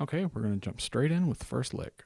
Okay, we're going to jump straight in with the first lick.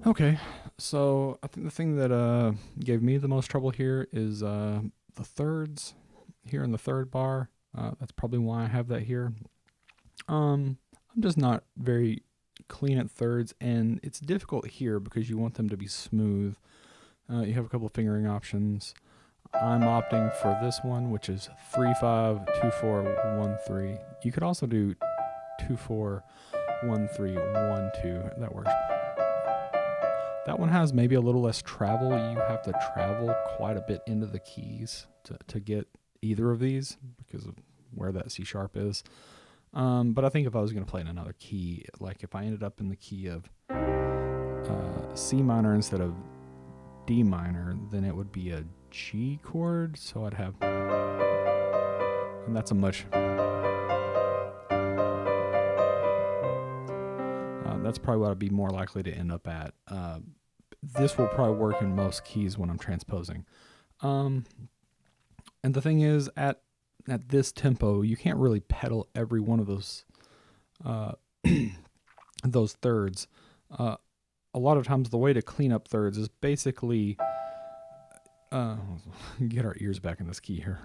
Okay, so I think the thing that gave me the most trouble here is the thirds here in the third bar. That's probably why I have that here. I'm just not very clean at thirds, and it's difficult here because you want them to be smooth. You have a couple of fingering options. I'm opting for this one, which is 3-5, 2-4, 1-3. You could also do 2-4, 1-3, 1-2. That works. That one has maybe a little less travel. You have to travel quite a bit into the keys to get either of these because of where that C sharp is. But I think if I was going to play in another key, like if I ended up in the key of C minor instead of D minor, then it would be a G chord. So I'd have, and that's a much, that's probably what I'd be more likely to end up at. This will probably work in most keys when I'm transposing. And the thing is, at this tempo, you can't really pedal every one of those those thirds. A lot of times, the way to clean up thirds is basically get our ears back in this key here.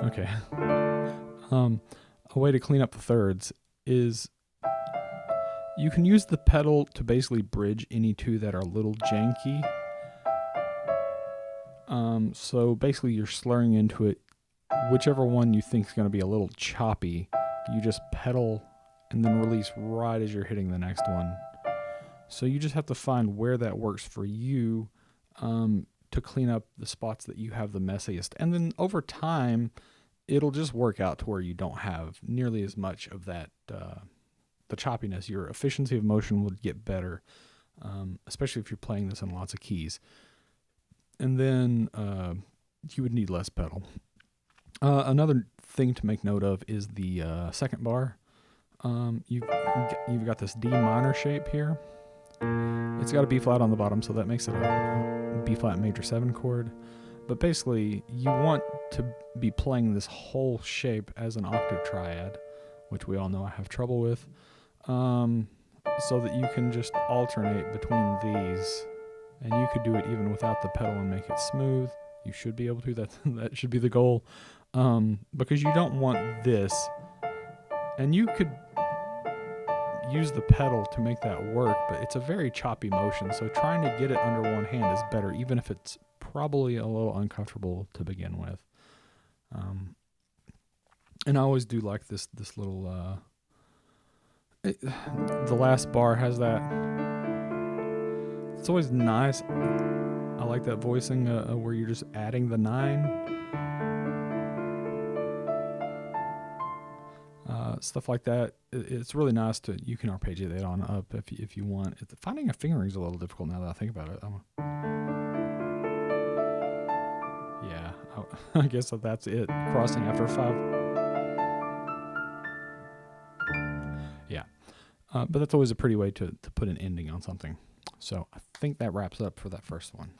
Okay. A way to clean up the thirds is you can use the pedal to basically bridge any two that are a little janky. So basically you're slurring into it. Whichever one you think is going to be a little choppy, you just pedal and then release right as you're hitting the next one. So you just have to find where that works for you to clean up the spots that you have the messiest. And then over time, it'll just work out to where you don't have nearly as much of that the choppiness. Your efficiency of motion would get better, especially if you're playing this in lots of keys. And then you would need less pedal. Another thing to make note of is the second bar. You've got this D minor shape here. It's got a B flat on the bottom, so that makes it a B flat major 7 chord. But basically, you want to be playing this whole shape as an octave triad, which we all know I have trouble with, so that you can just alternate between these. And you could do it even without the pedal and make it smooth. You should be able to. That should be the goal. Because you don't want this. And you could use the pedal to make that work, but it's a very choppy motion. So trying to get it under one hand is better, even if it's probably a little uncomfortable to begin with. And I always do like this little... the last bar has that... It's always nice. I like that voicing where you're just adding the 9. Stuff like that. It's really nice to. You can arpeggiate that on up if you want. Finding a fingering is a little difficult now that I think about it. Yeah, I guess that's it. Crossing after 5. Yeah, but that's always a pretty way to put an ending on something. So I think that wraps up for that first one.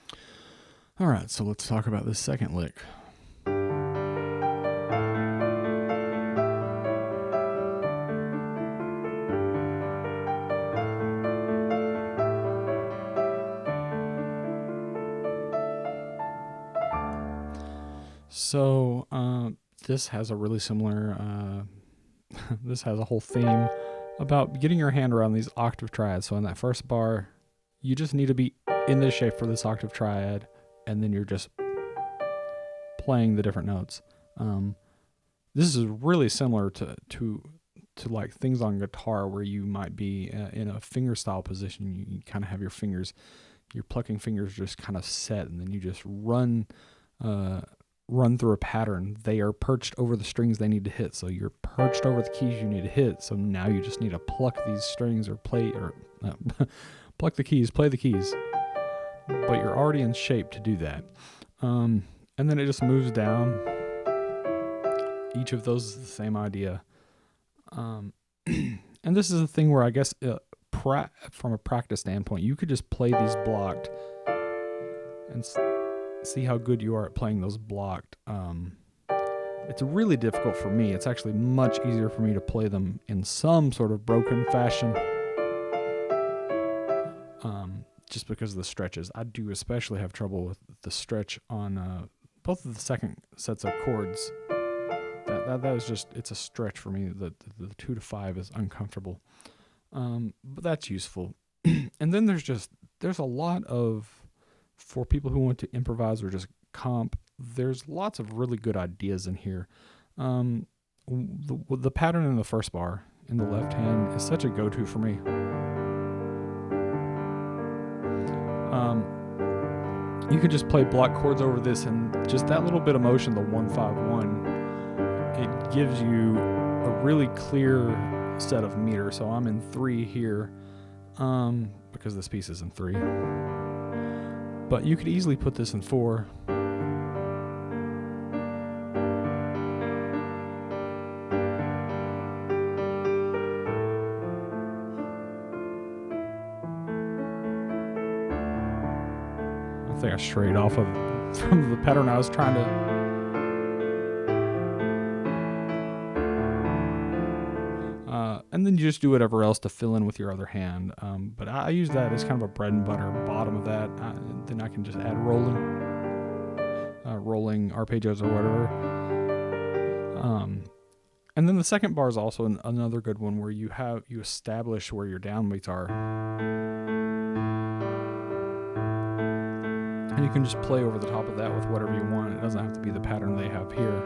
All right, so let's talk about this second lick. So this has a really similar, this has a whole theme about getting your hand around these octave triads. So in that first bar, you just need to be in this shape for this octave triad, and then you're just playing the different notes. This is really similar to like things on guitar where you might be in a finger style position. You kind of have your fingers, your plucking fingers just kind of set, and then you just run through a pattern. They are perched over the strings they need to hit. So you're perched over the keys you need to hit. So now you just need to pluck these strings or pluck the keys, play the keys. But you're already in shape to do that. And then it just moves down. Each of those is the same idea. And this is the thing where I guess from a practice standpoint, you could just play these blocked and see how good you are at playing those blocked. It's really difficult for me. It's actually much easier for me to play them in some sort of broken fashion, just because of the stretches. I do especially have trouble with the stretch on both of the second sets of chords. That is just, it's a stretch for me. The 2 to 5 is uncomfortable, but that's useful. And then there's a lot of, for people who want to improvise or just comp, there's lots of really good ideas in here. The pattern in the first bar in the left hand is such a go-to for me. You can just play block chords over this, and just that little bit of motion, the 1-5-1, it gives you a really clear set of meters. So I'm in 3 here, because this piece is in 3. But you could easily put this in 4. I think I strayed off from the pattern I was trying to. And then you just do whatever else to fill in with your other hand. But I use that as kind of a bread and butter bottom of that. Then I can just add rolling arpeggios or whatever. And then the second bar is also another good one where you establish where your downbeats are. And you can just play over the top of that with whatever you want. It doesn't have to be the pattern they have here.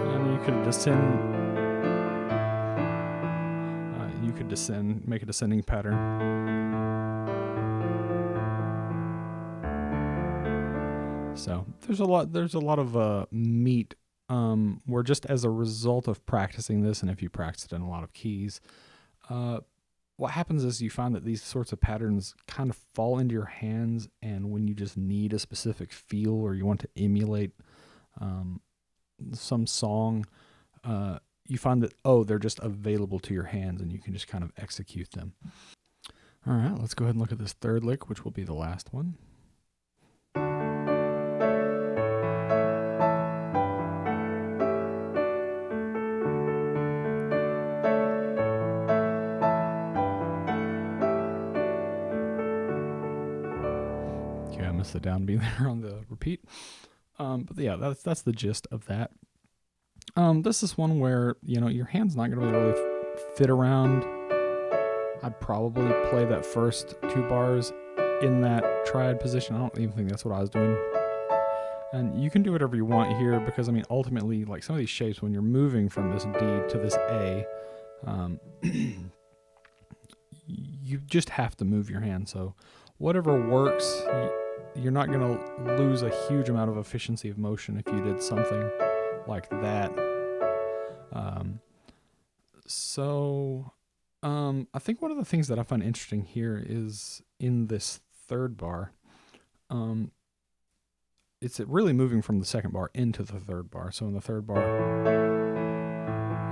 And you could descend. Make a descending pattern. So there's a lot of meat where just as a result of practicing this, and if you practice it in a lot of keys, what happens is you find that these sorts of patterns kind of fall into your hands, and when you just need a specific feel or you want to emulate some song, you find that, they're just available to your hands and you can just kind of execute them. All right, let's go ahead and look at this third lick, which will be the last one. Okay, I missed the downbeat there on the repeat. But yeah, that's the gist of that. This is one where, your hand's not going to really fit around. I'd probably play that first 2 bars in that triad position. I don't even think that's what I was doing. And you can do whatever you want here because, ultimately, like some of these shapes, when you're moving from this D to this A, you just have to move your hand. So whatever works, you're not going to lose a huge amount of efficiency of motion if you did something like that. I think one of the things that I find interesting here is in this third bar, it's really moving from the second bar into the third bar. So in the third bar,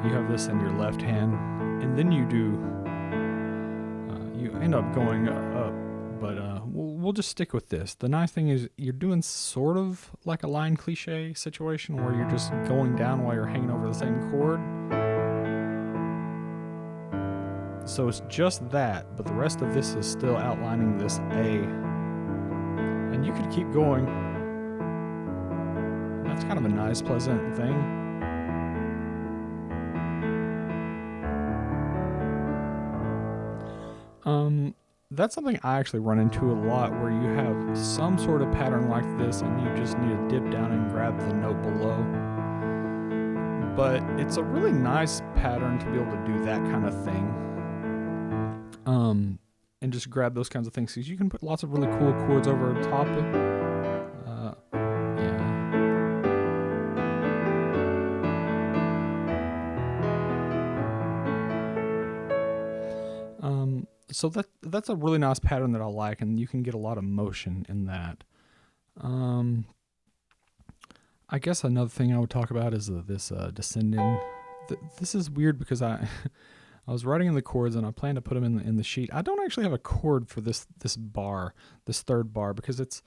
you have this in your left hand, and then you end up going up, but we'll just stick with this. The nice thing is you're doing sort of like a line cliche situation where you're just going down while you're hanging over the same chord. So it's just that, but the rest of this is still outlining this A. And you could keep going. That's kind of a nice, pleasant thing. That's something I actually run into a lot, where you have some sort of pattern like this and you just need to dip down and grab the note below. But it's a really nice pattern to be able to do that kind of thing. And just grab those kinds of things, because you can put lots of really cool chords over top of it. So that's a really nice pattern that I like, and you can get a lot of motion in that. Um, I guess another thing I would talk about is this descending. This is weird because I I was writing in the chords and I plan to put them in the sheet. I don't actually have a chord for this bar, this third bar, because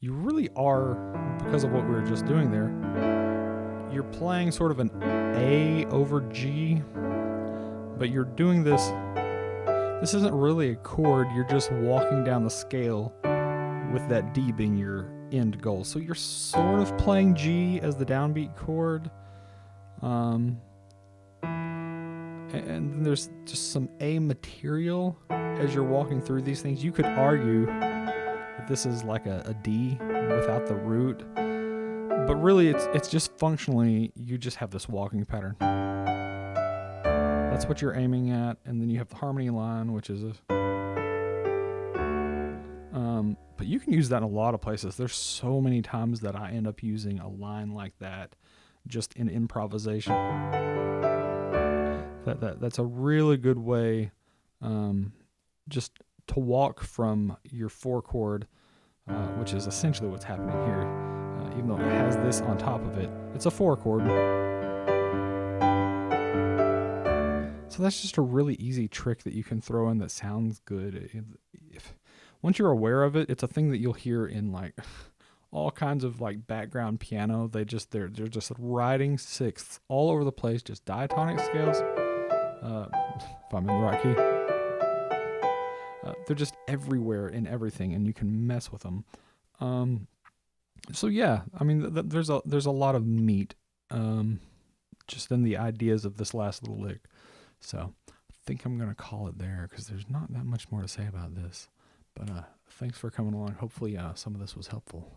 you really are, because of what we were just doing there, you're playing sort of an A over G, but you're doing this. This isn't really a chord. You're just walking down the scale with that D being your end goal. So you're sort of playing G as the downbeat chord. And then there's just some A material as you're walking through these things. You could argue that this is like a D without the root, but really it's just functionally you just have this walking pattern. That's what you're aiming at, and then you have the harmony line, which is but you can use that in a lot of places. There's so many times that I end up using a line like that just in improvisation. That's a really good way just to walk from your 4 chord, which is essentially what's happening here. Even though it has this on top of it, it's a 4 chord. So that's just a really easy trick that you can throw in that sounds good. Once you're aware of it, it's a thing that you'll hear in like all kinds of like background piano. They're just writing sixths all over the place, just diatonic scales. If I'm in the right key, they're just everywhere in everything, and you can mess with them. So yeah, I mean, there's a lot of meat, just in the ideas of this last little lick. So I think I'm gonna call it there because there's not that much more to say about this. But thanks for coming along. Hopefully, some of this was helpful.